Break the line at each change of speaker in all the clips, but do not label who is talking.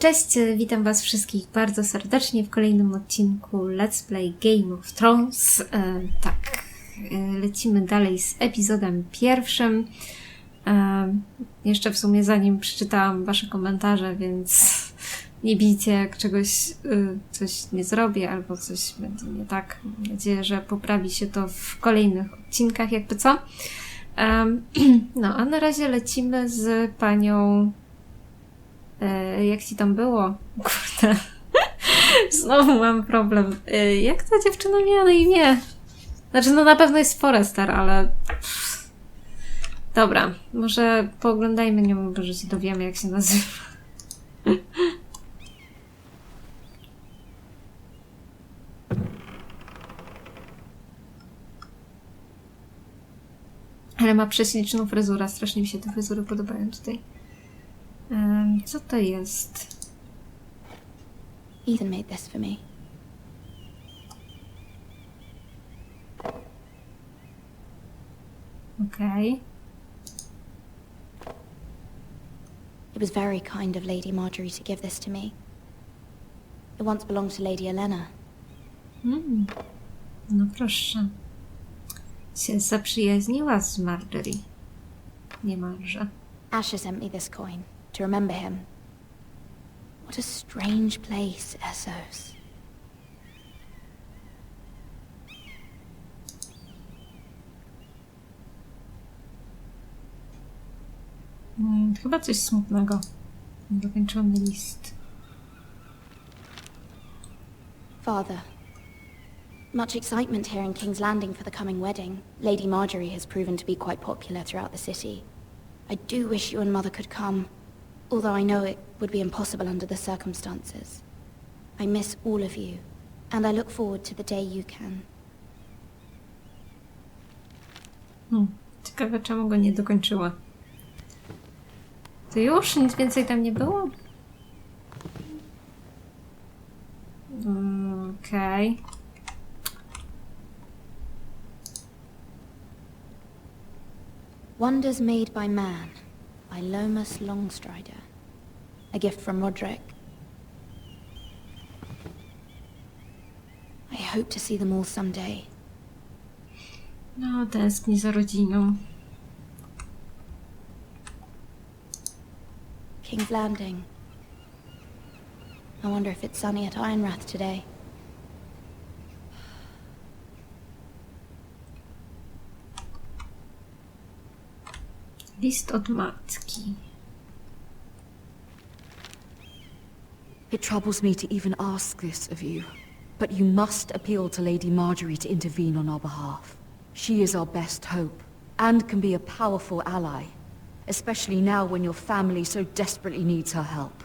Cześć, witam was wszystkich bardzo serdecznie w kolejnym odcinku Let's Play Game of Thrones. Lecimy dalej z epizodem pierwszym. Jeszcze w sumie zanim przeczytałam wasze komentarze, więc nie bijcie, jak coś nie zrobię albo coś będzie nie tak. Mam nadzieję, że poprawi się to w kolejnych odcinkach, jakby co. No, a na razie lecimy z panią... jak ci tam było? Kurde. Znowu mam problem. Jak ta dziewczyna miała na imię? Znaczy, no na pewno jest Forrester, ale... Dobra, może pooglądajmy nią, może się dowiemy, jak się nazywa. Ale ma prześliczną fryzurę. Strasznie mi się te fryzury podobają tutaj. Co to jest?
Ethan made this for me.
Okej.
It was very kind of Lady Marjorie to give this to me. It once belonged to Lady Olenna.
No proszę. Się zaprzyjaźniła z Marjorie. Niemalże.
Asher sent me this coin to remember him. What a strange place, Essos.
Chyba coś smutnego. Dokończony list.
Father, much excitement here in King's Landing for the coming wedding. Lady Marjorie has proven to be quite popular throughout the city. I do wish you and Mother could come, although I know it would be impossible under the circumstances. I miss all of you, and I look forward to the day you can.
Ciekawe, czemu go nie dokończyła. To już? Nic więcej tam nie było? Okej.
Wonders Made by Man by Lomas Longstrider. A gift from Roderick. I hope to see them all someday.
No, tęskni za rodziną.
King's Landing. I wonder if it's sunny at Ironrath today.
List od matki.
It troubles me to even ask this of you, but you must appeal to Lady Marjorie to intervene on our behalf. She is our best hope, and can be a powerful ally, especially now when your family so desperately needs her help.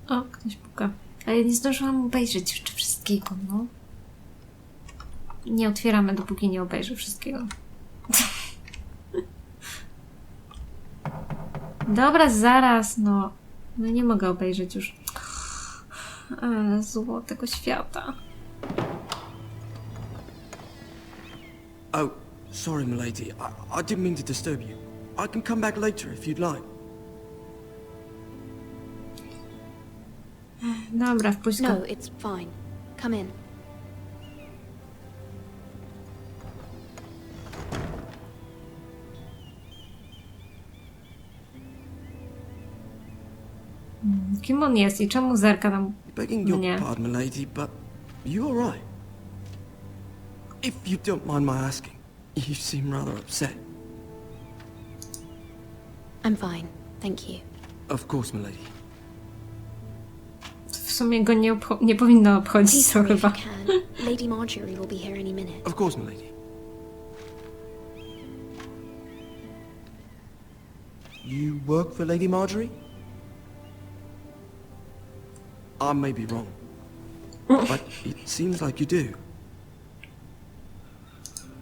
O, ktoś puka. Ale nie zdążyłam obejrzeć jeszcze wszystkiego, no. Nie otwieramy, dopóki nie obejrzę wszystkiego. Dobra, zaraz, no. No nie mogę obejrzeć już. Ale zło tego świata.
Oh, sorry, milady. I didn't mean to disturb you. I can come back later if you'd like.
Dobra, wpuść go.
No, it's fine. Come in.
Kim on jest i czemu zerka nam
Begging your
mnie?
pardon, milady, but you all right? If you don't mind my asking, you seem rather upset.
I'm fine, thank you.
Of course, milady.
W sumie go nie powinno obchodzić,
Please
to
hurry if you
chyba.
can. Lady Marjorie will be here any minute.
Of course, milady. You work for Lady Marjorie? I may be wrong, but it seems like you do.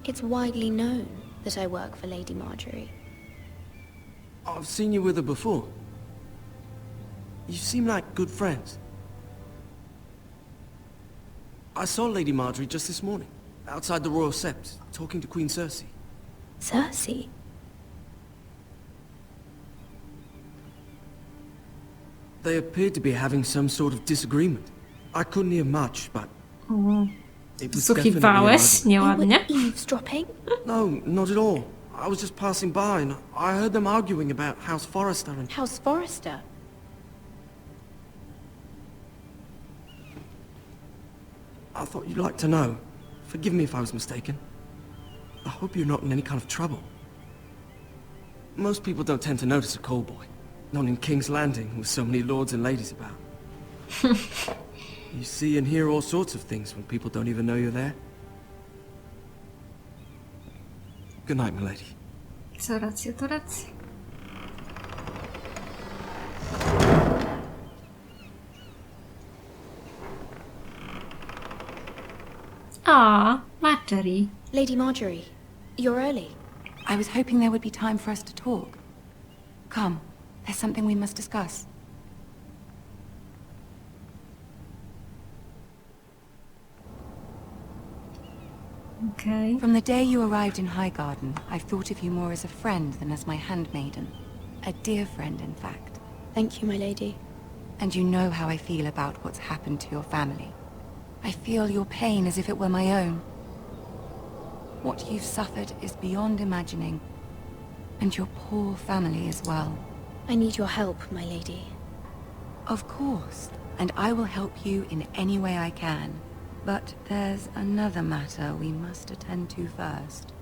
It's widely known that I work for Lady Marjorie.
I've seen you with her before. You seem like good friends. I saw Lady Marjorie just this morning, outside the Royal Sept, talking to Queen Cersei.
Cersei?
They appeared to be having some sort of disagreement. I couldn't hear much, but it was definitely an
Słuchiwałeś
argument.
You were
nieładnie?
eavesdropping?
No, not at all. I was just passing by and I heard them arguing about House Forrester and...
House Forrester?
I thought you'd like to know. Forgive me if I was mistaken. I hope you're not in any kind of trouble. Most people don't tend to notice a call boy. Not in King's Landing with so many lords and ladies about. You see and hear all sorts of things when people don't even know you're there. Good night, milady.
Co racja, to racja. Ah, Marjorie.
Lady Marjorie, you're early.
I was hoping there would be time for us to talk. Come, there's something we must discuss.
Okej.
From the day you arrived in Highgarden, I've thought of you more as a friend than as my handmaiden. A dear friend, in fact.
Thank you, my lady.
And you know how I feel about what's happened to your family. I feel your pain as if it were my own. What you've suffered is beyond imagining. And your poor family as well.
I need your help, my lady.
Of course, and I will help you in any way I can. But there's another matter we must attend to first.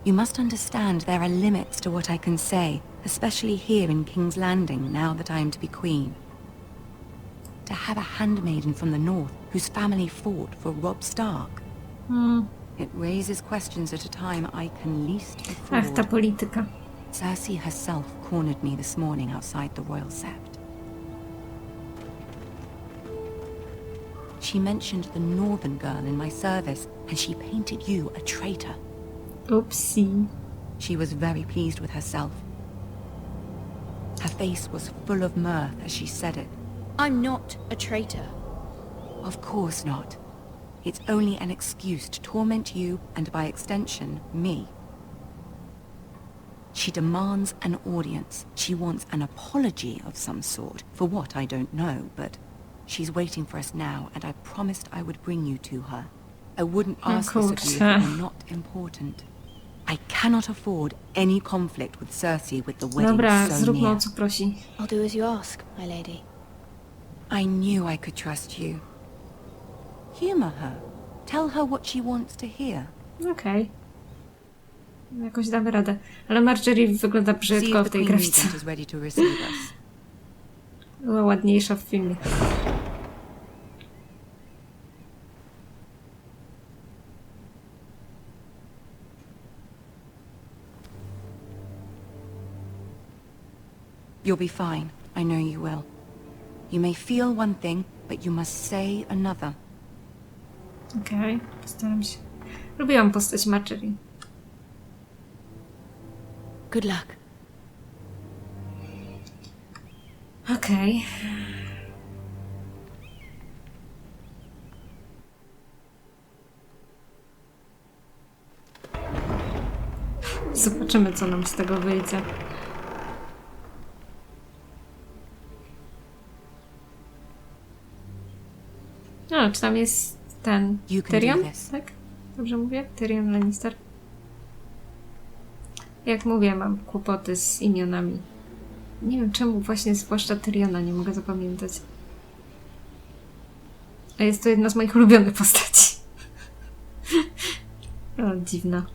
You must understand there are limits to what I can say, especially here in King's Landing, now that I am to be queen. To have a handmaiden from the north whose family fought for Robb Stark. It raises questions at a time I can least
Ach, ta
afford.
polityka.
Cersei herself cornered me this morning outside the Royal Sept. She mentioned the northern girl in my service, and she painted you a traitor.
Oopsie.
She was very pleased with herself. Her face was full of mirth as she said it.
I'm not a traitor.
Of course not. It's only an excuse to torment you, and by extension, me. She demands an audience. She wants an apology of some sort. For what, I don't know, but she's waiting for us now, and I promised I would bring you to her. I wouldn't ask this of you if it were not important. I cannot afford any conflict with Cersei with the wedding
Dobra,
so
zróbmy
near.
o co prosi.
I'll do as you ask, my lady.
I knew I could trust you. Humor her. Tell her what she wants to hear.
Okej. Jakoś damy radę. Ale Marjorie wygląda
See
brzydko
if
w
the
tej
Queen
grafice.
Regent is ready to receive us.
Była ładniejsza w filmie.
You'll be fine. I know you will. You may feel one thing, but you must say another.
Okej, postaram się. Lubiłam postać Marjorie.
Good luck.
Okej. Zobaczymy, co nam z tego wyjdzie. No, czy tam jest ten
You can
Tyrion?
do this.
Tak? Dobrze mówię? Tyrion Lannister. Jak mówię, mam kłopoty z imionami. Nie wiem czemu właśnie zwłaszcza Tyriona nie mogę zapamiętać. A jest to jedna z moich ulubionych postaci. O, dziwna.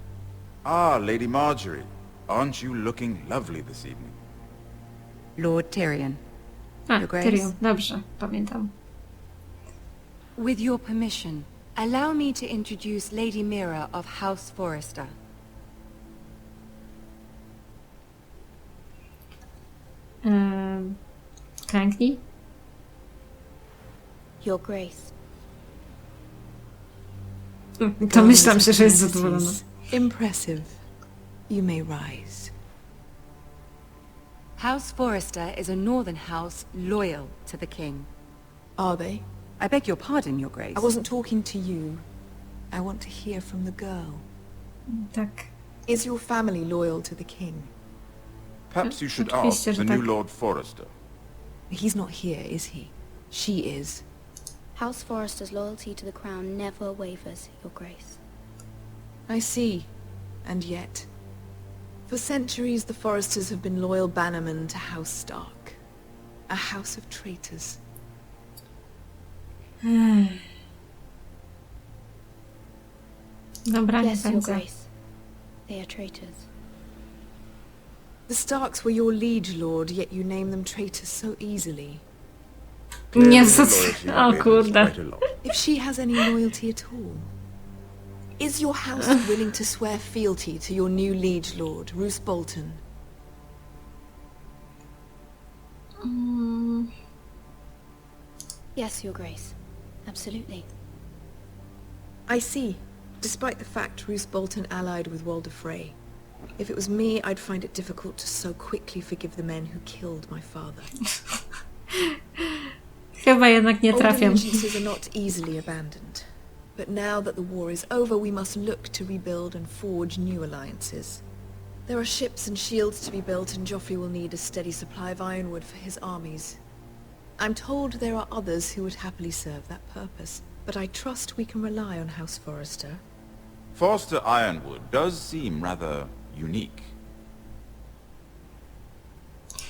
Ah, Lady Marjorie. Aren't you looking lovely this evening?
Lord Tyrion.
A,
Your Grace?
Tyrion. Dobrze, pamiętam.
With your permission, allow me to introduce Lady Mira of House Forrester.
Klęknij.
Your Grace.
To myślałam się, że jest zadowolona.
Impressive. You may rise.
House Forrester is a northern house loyal to the king.
Are they?
I beg your pardon, Your Grace.
I wasn't talking to you. I want to hear from the girl.
Tak.
Is your family loyal to the king?
Perhaps you should
Oczywiście,
ask
że
the
tak.
new Lord Forrester.
He's not here, is he? She is.
House Forrester's loyalty to the crown never wavers, Your Grace.
I see. And yet... For centuries, the Forresters have been loyal bannermen to House Stark. A house of traitors.
Dobra, nie
Yes, Your
będzie.
Grace. They are traitors.
The Starks were your liege lord, yet you name them traitors so easily.
Nie,
Clearly
co...
loyalty
O
wavers
kurde.
quite a lot.
If she has any loyalty at all. Is your house willing to swear fealty to your new liege lord, Roose Bolton?
Yes, Your Grace. Absolutely.
I see. Despite the fact Roose Bolton allied with Walder Frey. If it was me, I'd find it difficult to so quickly forgive the men who killed my father.
Chyba jednak nie
Old
trafiam.
allegiances are not easily abandoned. But now that the war is over, we must look to rebuild and forge new alliances. There are ships and shields to be built, and Joffrey will need a steady supply of ironwood for his armies. I'm told there are others who would happily serve that purpose, but I trust we can rely on House Forrester.
Forster Ironwood does seem rather unique.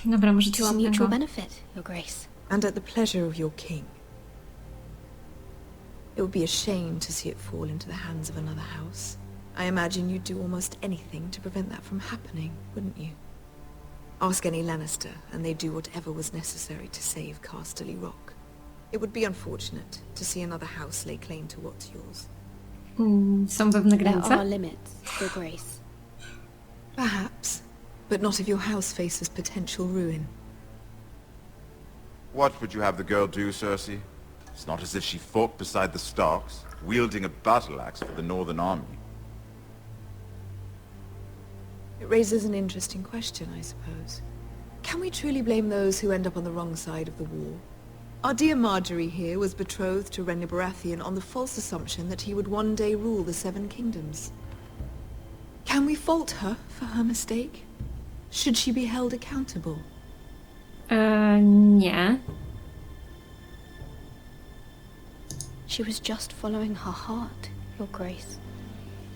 Dobra, może
To
coś
our mutual
innego.
benefit, Your Grace.
And at the pleasure of your king. It would be a shame to see it fall into the hands of another house. I imagine you'd do almost anything to prevent that from happening, wouldn't you? Ask any Lannister, and they'd do whatever was necessary to save Casterly Rock. It would be unfortunate to see another house lay claim to what's yours.
Są pewne
There are
granice?
limits, Your Grace.
Perhaps, but not if your house faces potential ruin.
What would you have the girl do, Cersei? It's not as if she fought beside the Starks, wielding a battle axe for the Northern Army.
It raises an interesting question, I suppose. Can we truly blame those who end up on the wrong side of the war? Our dear Marjorie here was betrothed to Renly Baratheon on the false assumption that he would one day rule the Seven Kingdoms. Can we fault her for her mistake? Should she be held accountable?
Nie.
She was just following her heart, Your Grace.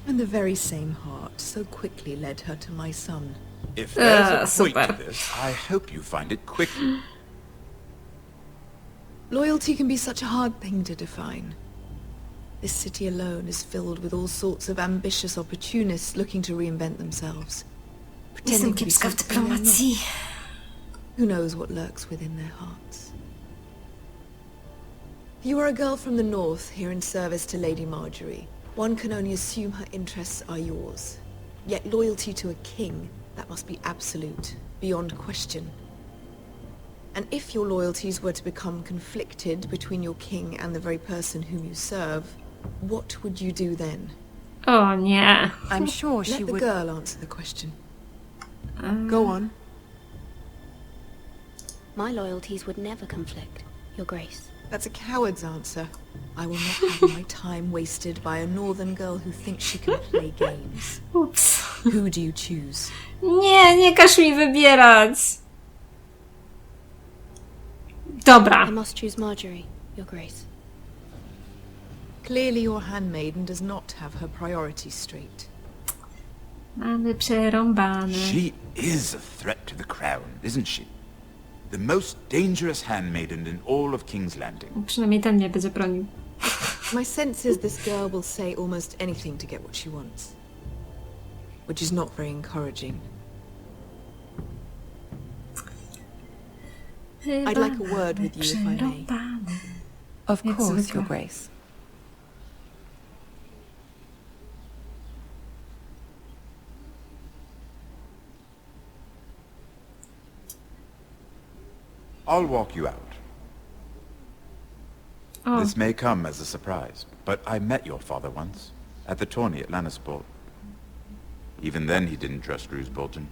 And the very same heart so quickly led her to my son.
If there's a point
super.
to this, I hope you find it quickly.
Loyalty can be such a hard thing to define. This city alone is filled with all sorts of ambitious opportunists looking to reinvent themselves.
Jestem
Pretending to be
kiepska w
something they're not.
dyplomacji.
Who knows what lurks within their hearts? You are a girl from the north, here in service to Lady Marjorie. One can only assume her interests are yours. Yet loyalty to a king, that must be absolute, beyond question. And if your loyalties were to become conflicted between your king and the very person whom you serve, what would you do then?
O nie.
I'm sure she
Let the
would...
girl answer the question. Go on.
My loyalties would never conflict, Your Grace.
That's a coward's answer. I will not have my time wasted by a northern girl who thinks she can play games.
Ups.
Who do you choose?
Nie, nie każ mi wybierać. Dobra.
I must choose Marjorie, Your Grace.
Clearly your handmaiden does not have her priorities straight.
Mamy przerąbane.
She is a threat to the crown, isn't she? The most dangerous handmaiden in all of King's Landing.
Przynajmniej ten mnie będzie bronił.
My sense is this girl will say almost anything to get what she wants. Which is not very encouraging. I'd like a word with you if I may.
Przerąbane.
Of
Jak
course,
zwykle.
Your Grace.
I'll walk you out.
O,
This may come as a surprise, but I met your father once, at the tourney at Lannisport. Even then he didn't trust Roose Bolton.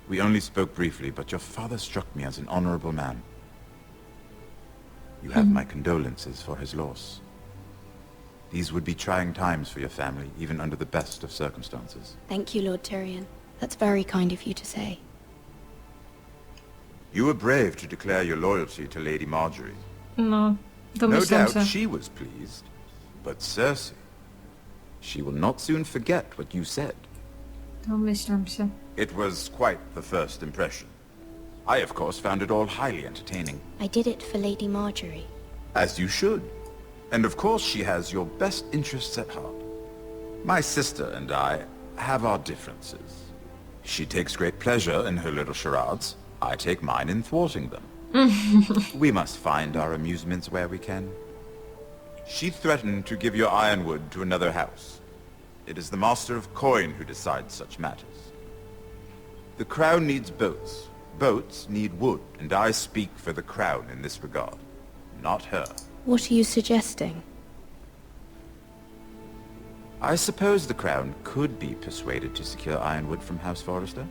We only spoke briefly, but your father struck me as an honorable man. You have my condolences for his loss. These would be trying times for your family, even under the best of circumstances.
Thank you, Lord Tyrion. That's very kind of you to say.
You were brave to declare your loyalty to Lady Marjorie.
No,
No
domyślam
doubt
się.
she was pleased. But Cersei, she will not soon forget what you said.
Domyślam się.
It was quite the first impression. I, of course, found it all highly entertaining.
I did it for Lady Marjorie.
As you should. And of course she has your best interests at heart. My sister and I have our differences. She takes great pleasure in her little charades. I take mine in thwarting them. We must find our amusements where we can. She threatened to give your ironwood to another house. It is the Master of Coin who decides such matters. The Crown needs boats. Boats need wood, and I speak for the Crown in this regard. Not her.
What are you suggesting?
I suppose the Crown could be persuaded to secure ironwood from House Forrester.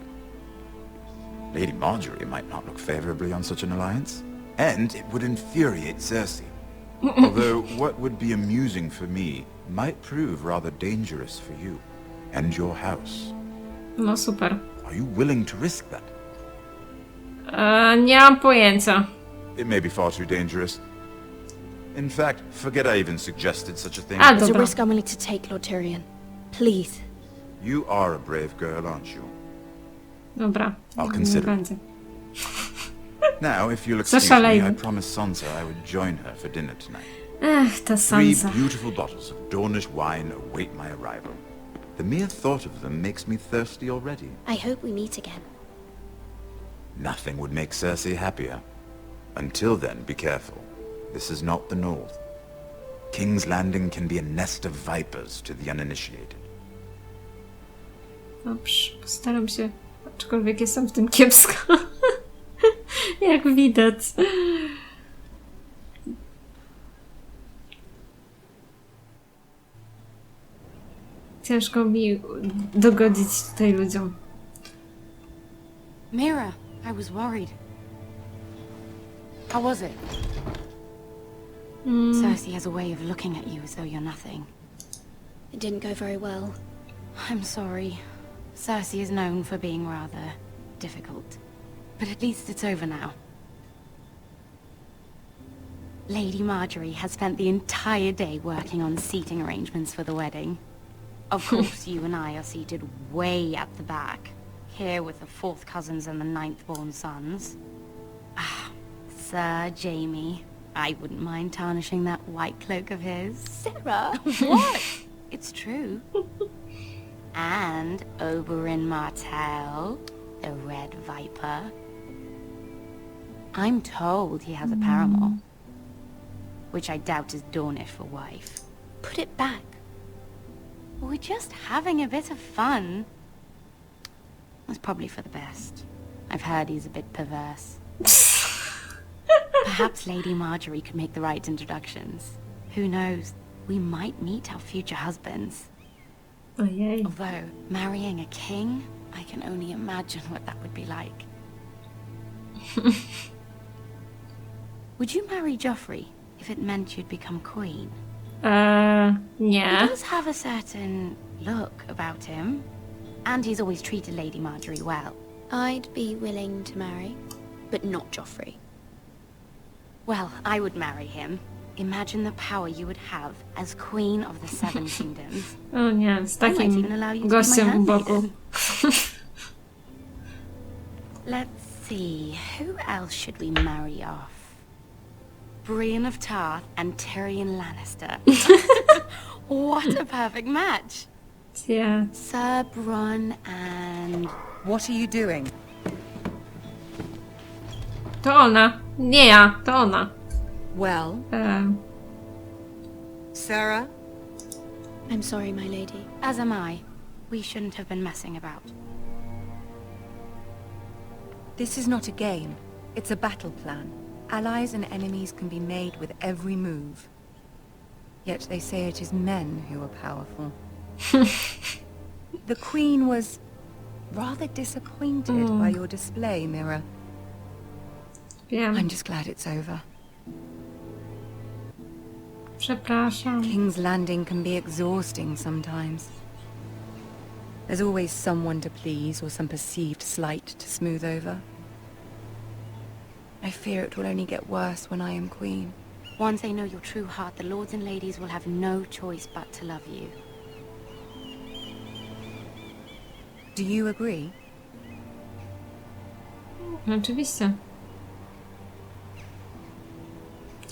Lady Marjorie might not look favorably on such an alliance, and it would infuriate Cersei. Although what would be amusing for me might prove rather dangerous for you and your house.
No super.
Are you willing to risk that?
Nie mam pojęcia.
It may be far too dangerous. In fact, forget I even suggested such a thing.
A,
It's a
dobra.
risk I'm willing to take, Lord Tyrion. Please.
You are a brave girl, aren't you?
Dobra.
I'll
Nie
consider.
będzie.
Now, if you'll excuse me,
Zaszalejmy.
I promised Sansa I would join her for dinner tonight.
Ech, ta
3
Sansa.
beautiful bottles of Dornish wine await my arrival. The mere thought of them makes me thirsty already.
I hope we meet again.
Nothing would make Cersei happier. Until then, be careful. This is not the North. King's Landing can be a nest of vipers to the uninitiated.
Dobrze, postaram się. Aczkolwiek jestem w tym kiepsko. Jak widać. Ciężko mi dogodzić tutaj ludziom.
Mira, I was worried. How was it? Cersei has a way of looking at you as though you're nothing.
It didn't go very well.
I'm sorry. Cersei is known for being rather difficult. But at least it's over now. Lady Marjorie has spent the entire day working on seating arrangements for the wedding. Of course, you and I are seated way at the back, here with the 4th cousins and the 9th-born sons. Ah, Sir Jaime. I wouldn't mind tarnishing that white cloak of his.
Sarah!
What? It's true. And Oberyn Martell, the Red Viper. I'm told he has a paramour, which I doubt is Dornish for wife.
Put it back.
We're just having a bit of fun. It's probably for the best. I've heard he's a bit perverse. Perhaps Lady Marjorie could make the right introductions. Who knows? We might meet our future husbands.
Ojej.
Although, marrying a king, I can only imagine what that would be like. Would you marry Joffrey if it meant you'd become queen? He
Nie.
does have a certain look about him. And he's always treated Lady Marjorie well.
I'd be willing to marry, but not Joffrey.
Well, I would marry him. Imagine the power you would have as Queen of the Seven Kingdoms.
O nie, z
I might even
takim
allow you to be my
gościem u
handmaiden.
boku.
Let's see, who else should we marry off? Brienne of Tarth and Tyrion Lannister. What a perfect match!
Yeah.
Sir Bronn and...
What are you doing?
To ona. Nie ja, to ona.
Well, Sarah?
I'm sorry, my lady.
As am I. We shouldn't have been messing about.
This is not a game. It's a battle plan. Allies and enemies can be made with every move. Yet they say it is men who are powerful. The Queen was rather disappointed by your display, Mira.
Wiem.
I'm just glad it's over.
Przepraszam.
King's Landing can be exhausting sometimes. There's always someone to please or some perceived slight to smooth over. I fear it will only get worse when I am queen.
Once they know your true heart, the lords and ladies will have no choice but to love you.
Do you agree?
Oczywiście.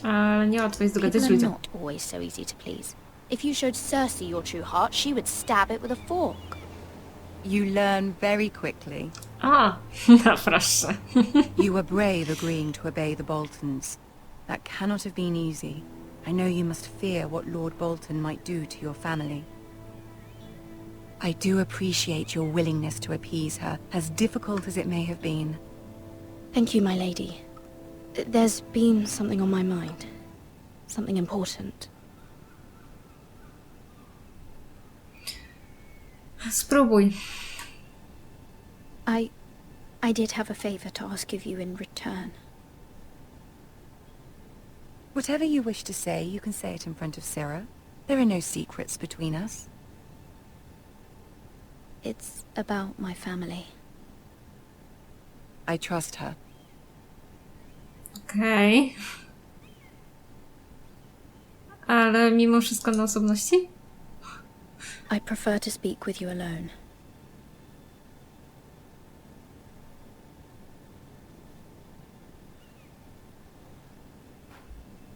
Ale nie łatwo jest
People
dogadać
are
ludziom.
not always so easy to please. If you showed Cersei your true heart, she would stab it with a fork.
You learn very quickly.
A, no proszę.
You were brave agreeing to obey the Boltons. That cannot have been easy. I know you must fear what Lord Bolton might do to your family. I do appreciate your willingness to appease her, as difficult as it may have been.
Thank you, my lady. There's been something on my mind. Something important.
Spróbuj.
I did have a favor to ask of you in return.
Whatever you wish to say, you can say it in front of Sarah. There are no secrets between us.
It's about my family.
I trust her.
Okej. Ale mimo wszystko na osobności?
I prefer to speak with you alone.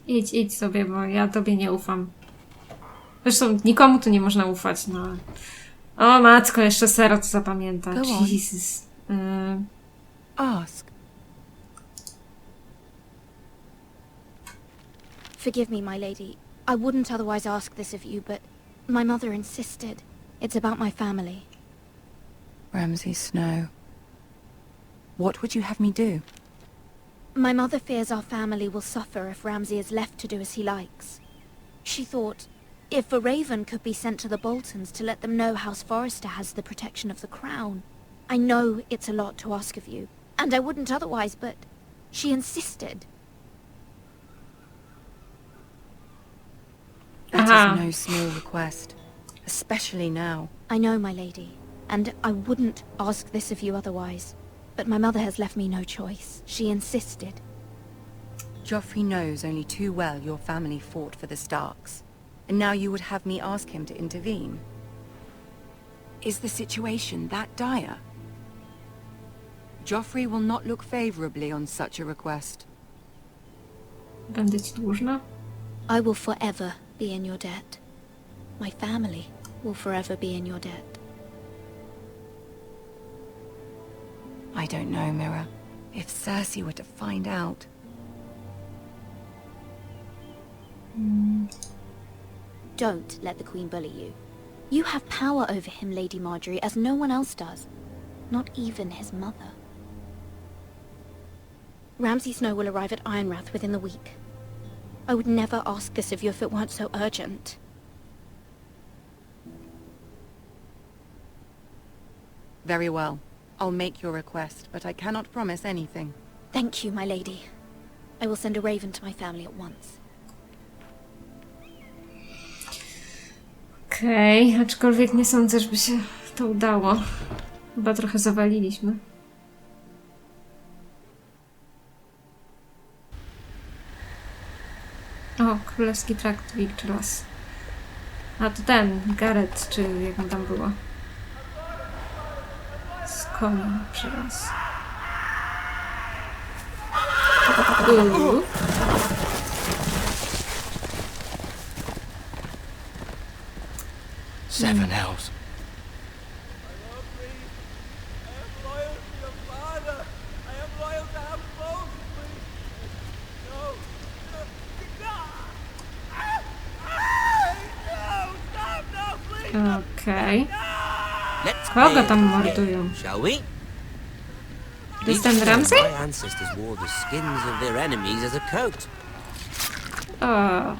Idź sobie, bo ja tobie nie ufam. Zresztą nikomu tu nie można ufać, no. O matko, jeszcze Sero to zapamięta.
Go on.
Jesus.
Ask.
Forgive me, my lady. I wouldn't otherwise ask this of you, but my mother insisted. It's about my family.
Ramsay Snow. What would you have me do?
My mother fears our family will suffer if Ramsay is left to do as he likes. She thought, if a raven could be sent to the Boltons to let them know House Forrester has the protection of the crown. I know it's a lot to ask of you, and I wouldn't otherwise, but she insisted.
That
Aha.
is no small request, especially now.
I know, my lady, and I wouldn't ask this of you otherwise. But my mother has left me no choice. She insisted.
Joffrey knows only too well your family fought for the Starks, and now you would have me ask him to intervene. Is the situation that dire? Joffrey will not look favorably on such a request.
Będę ci dłużna?
I will forever be in your debt. My family will forever be in your debt.
I don't know, Mira. If Cersei were to find out...
Don't let the Queen bully you. You have power over him, Lady Marjorie, as no one else does. Not even his mother. Ramsay Snow will arrive at Ironrath within the week. I would never ask this of you if it weren't so urgent.
Very well. I'll make your request, but I cannot promise anything.
Thank you, my lady. I will send a raven to my family at once.
Okej, aczkolwiek nie sądzę, żeby się to udało. Chyba trochę zawaliliśmy. O, królewski trakt Wilczras. A to ten, Gareth, czy jak mu tam było. Z koniem przy raz.
Seven hells.
Okej.
Let's
Kogo
play
tam
a
mordują?
game, shall we?
To jest ten Ramsay?
My ancestors wore the skins of their enemies as a coat.
O.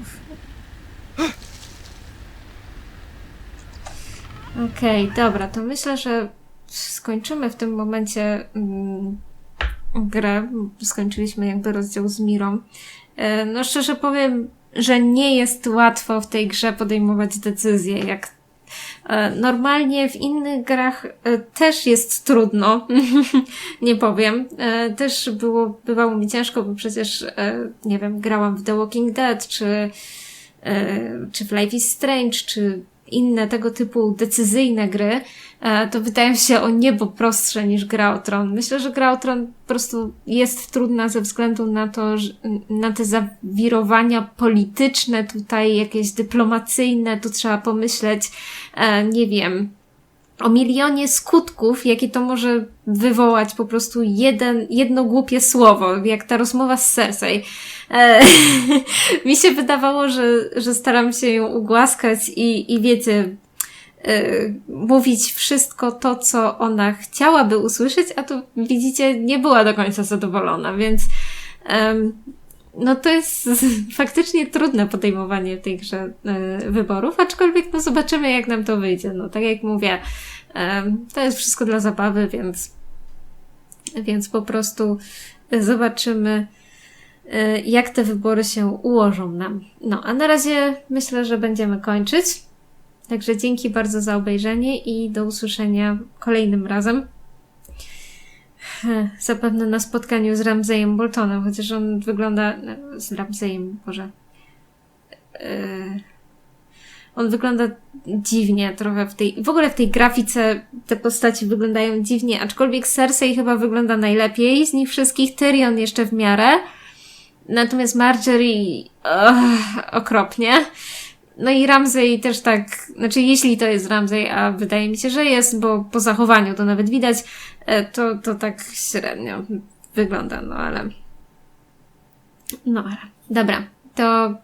Okej, dobra, to myślę, że skończymy w tym momencie grę. Skończyliśmy jakby rozdział z Mirą. No szczerze powiem, że nie jest łatwo w tej grze podejmować decyzje, jak Normalnie w innych grach też jest trudno, nie powiem. Też bywało mi ciężko, bo przecież, nie wiem, grałam w The Walking Dead, czy w Life is Strange, czy inne tego typu decyzyjne gry, to wydają się o niebo prostsze niż Gra o Tron. Myślę, że Gra o Tron po prostu jest trudna ze względu na to, że, na te zawirowania polityczne tutaj, jakieś dyplomacyjne, tu trzeba pomyśleć, nie wiem, o milionie skutków, jakie to może wywołać po prostu jedno głupie słowo, jak ta rozmowa z Cersei. Mi się wydawało, że staram się ją ugłaskać i wiecie, mówić wszystko to, co ona chciałaby usłyszeć, a tu widzicie, nie była do końca zadowolona, więc no to jest faktycznie trudne podejmowanie w tej grze wyborów, aczkolwiek no zobaczymy, jak nam to wyjdzie. No tak jak mówię, to jest wszystko dla zabawy, więc po prostu zobaczymy, jak te wybory się ułożą nam. No, a na razie myślę, że będziemy kończyć. Także dzięki bardzo za obejrzenie i do usłyszenia kolejnym razem. Zapewne na spotkaniu z Ramsayem Boltonem, chociaż on wygląda... Z Ramsayem, Boże. On wygląda dziwnie trochę w ogóle w tej grafice te postaci wyglądają dziwnie, aczkolwiek Cersei chyba wygląda najlepiej z nich wszystkich, Tyrion jeszcze w miarę. Natomiast Marjorie okropnie. No i Ramsay też tak, znaczy jeśli to jest Ramsay, a wydaje mi się, że jest, bo po zachowaniu to nawet widać, to tak średnio wygląda, no ale dobra, to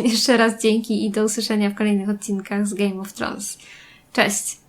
jeszcze raz dzięki i do usłyszenia w kolejnych odcinkach z Game of Thrones. Cześć!